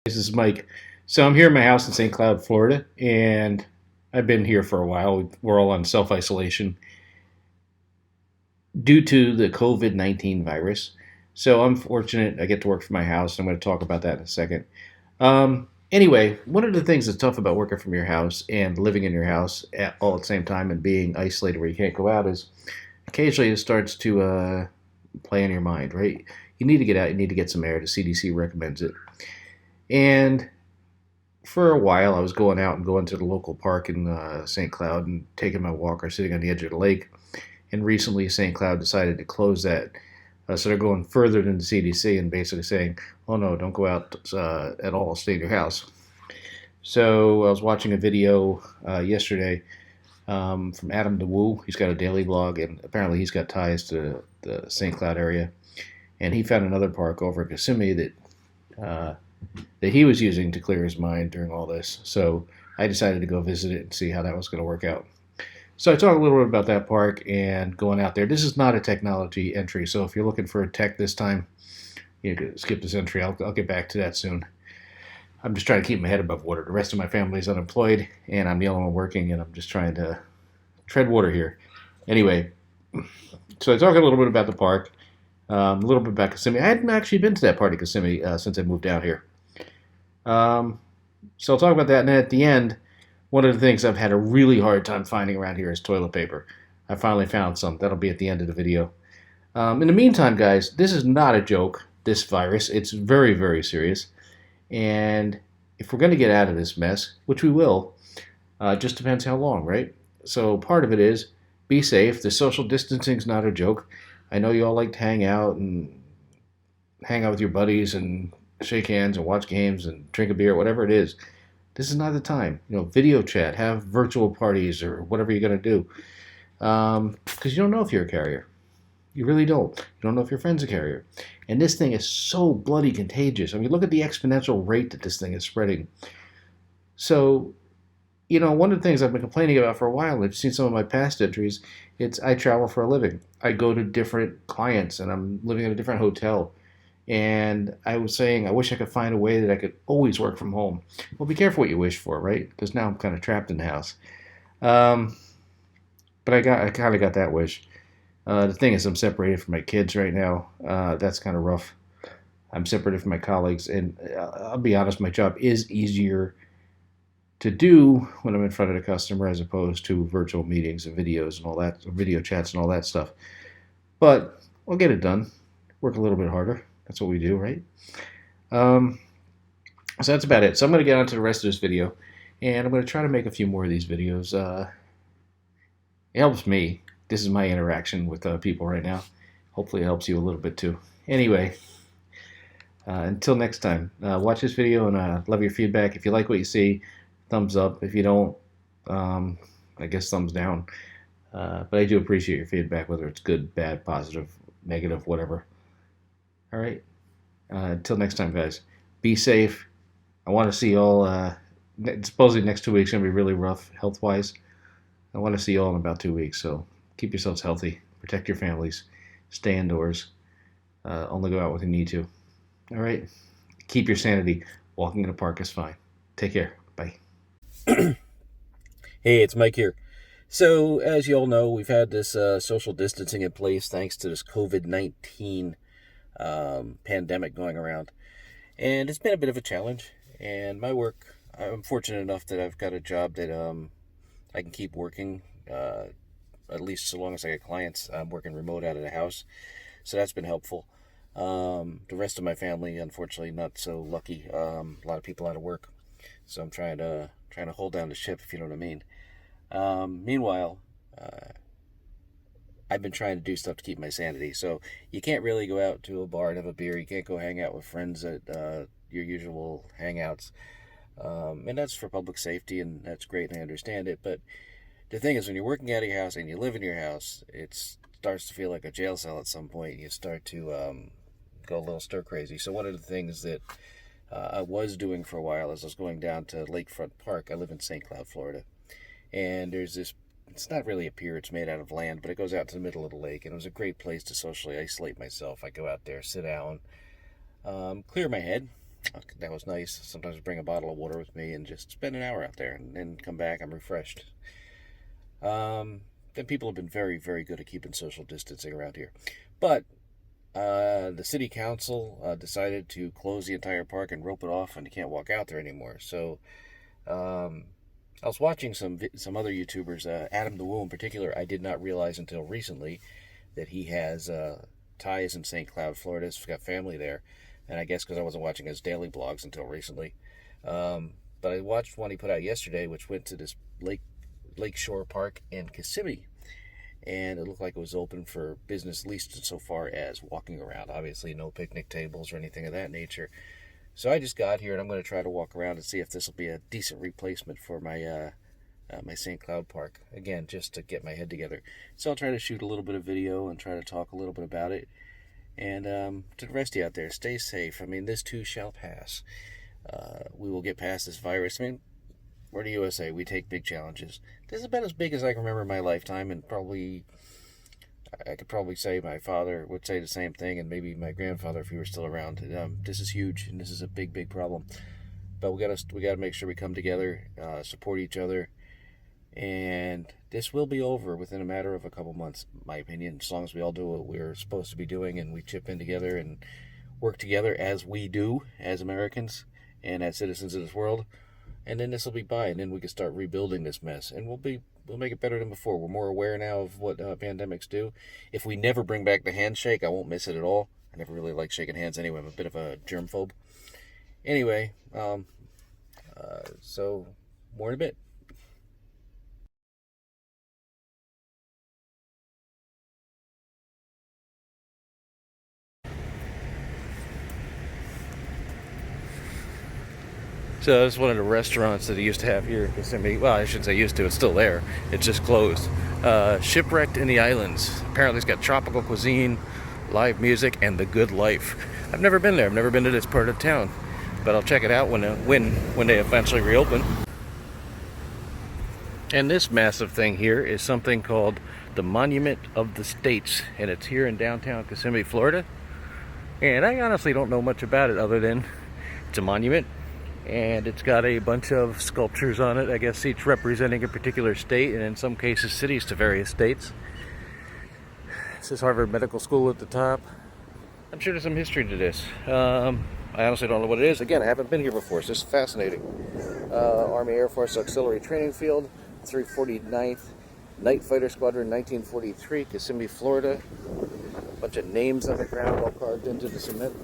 This is Mike. So I'm here in my house in St. Cloud, Florida, and I've been here for a while. We're all on self isolation due to the COVID-19 virus. So I'm fortunate I get to work from my house. I'm going to talk about that in a second. Anyway, one of the things that's tough about working from your house and living in your house all at the same time and being isolated where you can't go out is occasionally it starts to play on your mind, right? You need to get out, you need to get some air. The CDC recommends it. And for a while, I was going out and going to the local park in St. Cloud and taking my walk or sitting on the edge of the lake. And recently, St. Cloud decided to close that. So they're going further than the CDC and basically saying, oh no, don't go out at all, stay in your house. So I was watching a video yesterday from Adam DeWoo. He's got a daily blog, and apparently he's got ties to the St. Cloud area. And he found another park over in Kissimmee uh, that he was using to clear his mind during all this. So I decided to go visit it and see how that was going to work out. So I talked a little bit about that park and going out there. This is not a technology entry, so if you're looking for a tech this time, you can skip this entry. I'll get back to that soon. I'm just trying to keep my head above water. The rest of my family is unemployed, and I'm the only one working, and I'm just trying to tread water here. Anyway, so I talked a little bit about the park, a little bit about Kissimmee. I hadn't actually been to that part of Kissimmee since I moved out here. Um, so I'll talk about that. And then at the end, one of the things I've had a really hard time finding around here is toilet paper. I finally found some. That'll be at the end of the video. In the meantime, guys, this is not a joke, this virus. It's very, very serious. And if we're going to get out of this mess, which we will, it just depends how long, right? So part of it is be safe. The social distancing's not a joke. I know you all like to hang out with your buddies and shake hands and watch games and drink a beer, whatever it is. This is not the time. Video chat, have virtual parties or whatever you're going to do. Because you don't know if you're a carrier. You really don't. You don't know if your friend's a carrier. And this thing is so bloody contagious. I mean, look at the exponential rate that this thing is spreading. So, one of the things I've been complaining about for a while, and I've seen some of my past entries, it's I travel for a living. I go to different clients and I'm living in a different hotel. And I was saying, I wish I could find a way that I could always work from home. Well, be careful what you wish for, right? Because now I'm kind of trapped in the house. Um, but I kind of got that wish. The thing is, I'm separated from my kids right now. That's kind of rough. I'm separated from my colleagues, and I'll be honest, my job is easier to do when I'm in front of the customer as opposed to virtual meetings and videos and all that, video chats and all that stuff. But I'll get it done. Work a little bit harder. That's what we do, right? Um, so that's about it. So I'm going to get on to the rest of this video, and I'm going to try to make a few more of these videos. It helps me. This is my interaction with people right now. Hopefully it helps you a little bit too. Anyway, until next time, watch this video and love your feedback. If you like what you see, thumbs up. If you don't, I guess thumbs down. But I do appreciate your feedback, whether it's good, bad, positive, negative, whatever. All right. Until next time, guys. Be safe. I want to see you all. Supposedly next 2 weeks going to be really rough health-wise. I want to see you all in about 2 weeks. So keep yourselves healthy. Protect your families. Stay indoors. Only go out when you need to. All right. Keep your sanity. Walking in a park is fine. Take care. Bye. Hey, it's Mike here. So, as you all know, we've had this social distancing in place thanks to this COVID-19 pandemic going around. And it's been a bit of a challenge. And my work, I'm fortunate enough that I've got a job that I can keep working, at least so long as I get clients. I'm working remote out of the house. So that's been helpful. The rest of my family, unfortunately, not so lucky. A lot of people out of work. So I'm trying to hold down the ship, if you know what I mean. Meanwhile, I've been trying to do stuff to keep my sanity. So you can't really go out to a bar and have a beer. You can't go hang out with friends at your usual hangouts. And that's for public safety, and that's great, and I understand it. But the thing is, when you're working out of your house and you live in your house, it starts to feel like a jail cell at some point. You start to go a little stir crazy. So one of the things that I was doing for a while is I was going down to Lakefront Park. I live in St. Cloud, Florida. And there's this, it's not really a pier, it's made out of land, but it goes out to the middle of the lake. And it was a great place to socially isolate myself. I go out there, sit down, clear my head, That was nice. Sometimes I bring a bottle of water with me and just spend an hour out there and then come back. I'm refreshed. Then people have been very, very good at keeping social distancing around here. But the city council decided to close the entire park and rope it off, and you can't walk out there anymore. So I was watching some other YouTubers, Adam the Woo in particular. I did not realize until recently that he has ties in St. Cloud, Florida. He's got family there, and I guess because I wasn't watching his daily blogs until recently. But I watched one he put out yesterday, which went to this Lakeshore Park in Kissimmee, and it looked like it was open for business, at least so far as walking around. Obviously, no picnic tables or anything of that nature. So I just got here, and I'm going to try to walk around and see if this will be a decent replacement for my my St. Cloud Park. Again, just to get my head together. So I'll try to shoot a little bit of video and try to talk a little bit about it. And to the rest of you out there, stay safe. I mean, this too shall pass. We will get past this virus. I mean, we're the USA. We take big challenges. This is about as big as I can remember in my lifetime, and probably I could probably say my father would say the same thing, and maybe my grandfather if he were still around. This is huge, and this is a big, big problem. But we gotta make sure we come together, support each other, and this will be over within a matter of a couple months, in my opinion. As long as we all do what we're supposed to be doing, and we chip in together and work together as we do as Americans and as citizens of this world. And then this will be by, and then we can start rebuilding this mess, and we'll make it better than before. We're more aware now of what pandemics do. If we never bring back the handshake, I won't miss it at all. I never really like shaking hands anyway. I'm a bit of a germphobe. Anyway, so more in a bit. So this is one of the restaurants that they used to have here in Kissimmee. Well, I shouldn't say used to, it's still there. It's just closed. Shipwrecked in the Islands. Apparently it's got tropical cuisine, live music, and the good life. I've never been there. I've never been to this part of town. But I'll check it out when they eventually reopen. And this massive thing here is something called the Monument of the States. And it's here in downtown Kissimmee, Florida. And I honestly don't know much about it other than it's a monument. And it's got a bunch of sculptures on it, I guess each representing a particular state, and in some cases cities to various states. It says Harvard Medical School at the top. I'm sure there's some history to this. I honestly don't know what it is. Again, I haven't been here before, so this is fascinating. Army Air Force Auxiliary Training Field, 349th Night Fighter Squadron, 1943, Kissimmee, Florida. A bunch of names on the ground all carved into the cement.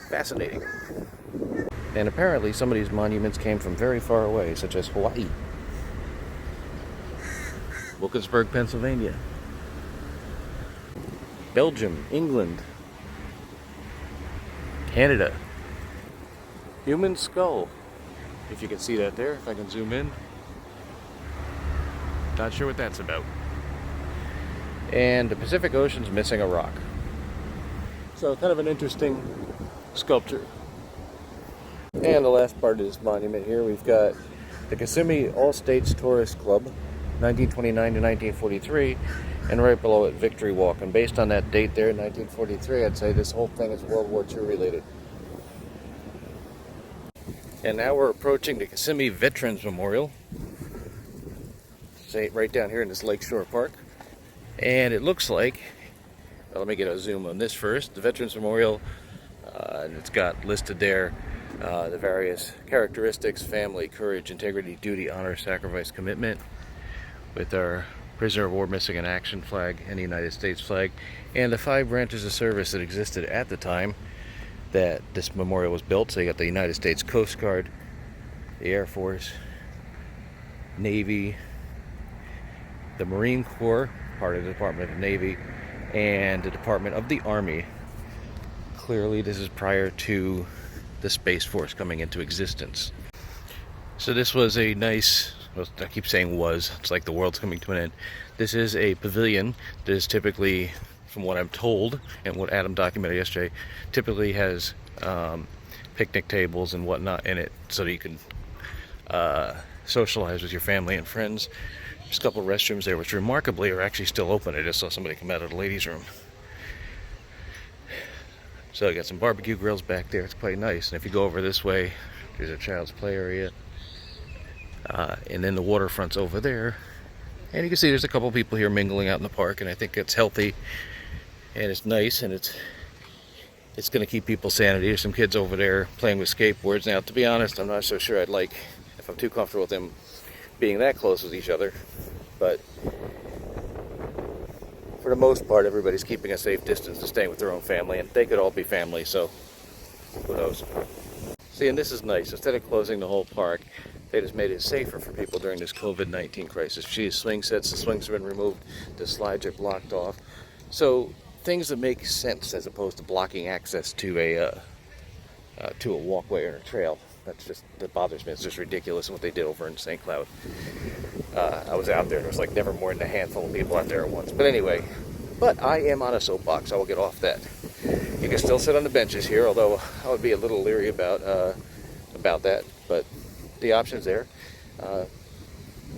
Fascinating. And apparently some of these monuments came from very far away, such as Hawaii, Wilkinsburg, Pennsylvania, Belgium, England, Canada. Human skull, if you can see that there, if I can zoom in. Not sure what that's about. And the Pacific Ocean's missing a rock. So kind of an interesting sculpture. And the last part of this monument here, we've got the Kissimmee All States Tourist Club, 1929 to 1943, and right below it, Victory Walk. And based on that date there, 1943, I'd say this whole thing is World War II related. And now we're approaching the Kissimmee Veterans Memorial. Say right down here in this Lakeshore Park. And it looks like, well, let me get a zoom on this first, the Veterans Memorial, and it's got listed there the various characteristics: family, courage, integrity, duty, honor, sacrifice, commitment, with our prisoner of war missing in action flag and the United States flag, and the 5 branches of service that existed at the time that this memorial was built. So you got the United States Coast Guard, the Air Force, Navy, the Marine Corps, part of the Department of the Navy, and the Department of the Army. Clearly this is prior to the Space Force coming into existence. So this was a nice, well, I keep saying was, it's like the world's coming to an end. This is a pavilion that is typically, from what I'm told and what Adam documented yesterday, typically has picnic tables and whatnot in it so that you can socialize with your family and friends. There's a couple of restrooms there which remarkably are actually still open. I just saw somebody come out of the ladies' room. So I got some barbecue grills back there. It's quite nice. And if you go over this way, there's a child's play area. And then the waterfront's over there. And you can see there's a couple people here mingling out in the park, and I think it's healthy and it's nice, and it's going to keep people's sanity. There's some kids over there playing with skateboards. Now, to be honest, I'm not so sure I'd like, if I'm too comfortable with them being that close with each other. But for the most part, everybody's keeping a safe distance and staying with their own family, and they could all be family, so who knows. See, and this is nice. Instead of closing the whole park, they just made it safer for people during this COVID-19 crisis. Geez, swing sets, the swings have been removed, the slides are blocked off. So things that make sense as opposed to blocking access to a walkway or a trail. That bothers me. It's just ridiculous what they did over in St. Cloud. I was out there. There was like never more than a handful of people out there at once. But anyway, I am on a soapbox. I will get off that. You can still sit on the benches here, although I would be a little leery about that. But the option's there.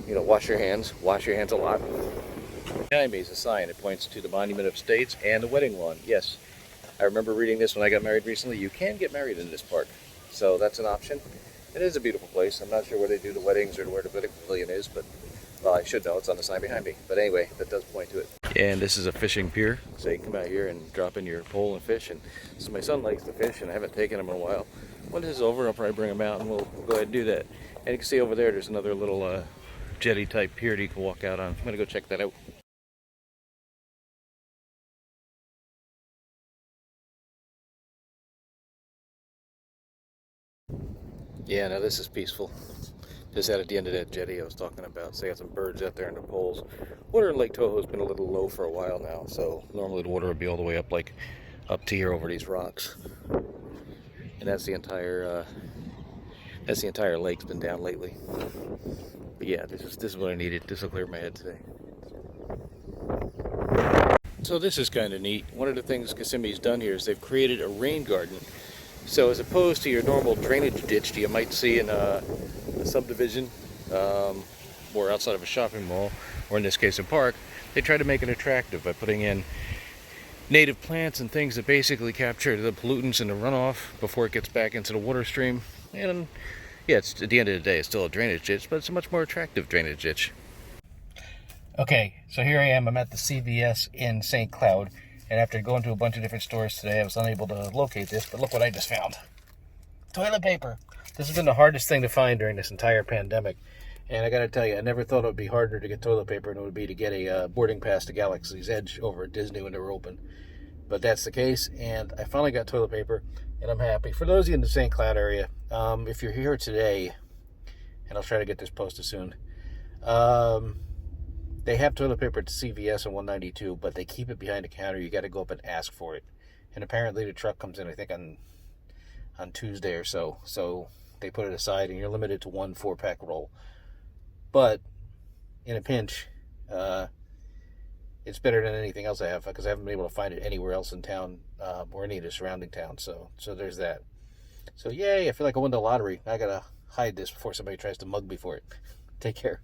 Wash your hands. Wash your hands a lot. Behind me is a sign. It points to the Monument of States and the wedding lawn. Yes, I remember reading this when I got married recently. You can get married in this park, so that's an option. It is a beautiful place. I'm not sure where they do the weddings or where the wedding pavilion is, but well, I should know. It's on the sign behind me. But anyway, that does point to it. And this is a fishing pier, so you can come out here and drop in your pole and fish. And so my son likes to fish, and I haven't taken him in a while. When this is over, I'll probably bring him out, and we'll go ahead and do that. And you can see over there, there's another little jetty-type pier that you can walk out on. I'm going to go check that out. Yeah, now this is peaceful. Just out at the end of that jetty I was talking about. So you got some birds out there in the poles. Water in Lake Tahoe has been a little low for a while now, so normally the water would be all the way up to here over these rocks. And that's the entire lake's been down lately. But yeah, this is what I needed. This will clear my head today. So this is kind of neat. One of the things Kissimmee's done here is they've created a rain garden. So as opposed to your normal drainage ditch that you might see in a subdivision or outside of a shopping mall, or in this case a park, they try to make it attractive by putting in native plants and things that basically capture the pollutants in the runoff before it gets back into the water stream. And yeah, it's, at the end of the day, it's still a drainage ditch, but it's a much more attractive drainage ditch. Okay, so here I am. I'm at the CVS in St. Cloud. And after going to a bunch of different stores today, I was unable to locate this, but look what I just found. Toilet paper. This has been the hardest thing to find during this entire pandemic. And I gotta tell you, I never thought it would be harder to get toilet paper than it would be to get a boarding pass to Galaxy's Edge over at Disney when they were open. But that's the case, and I finally got toilet paper, and I'm happy. For those of you in the St. Cloud area, if you're here today, and I'll try to get this posted soon, they have toilet paper at CVS on 192, but they keep it behind the counter. You got to go up and ask for it. And apparently the truck comes in, I think, on Tuesday or so. So they put it aside, and you're limited to 1 4-pack roll. But in a pinch, it's better than anything else I have, because I haven't been able to find it anywhere else in town or any of the surrounding towns. So there's that. So yay, I feel like I won the lottery. I got to hide this before somebody tries to mug me for it. Take care.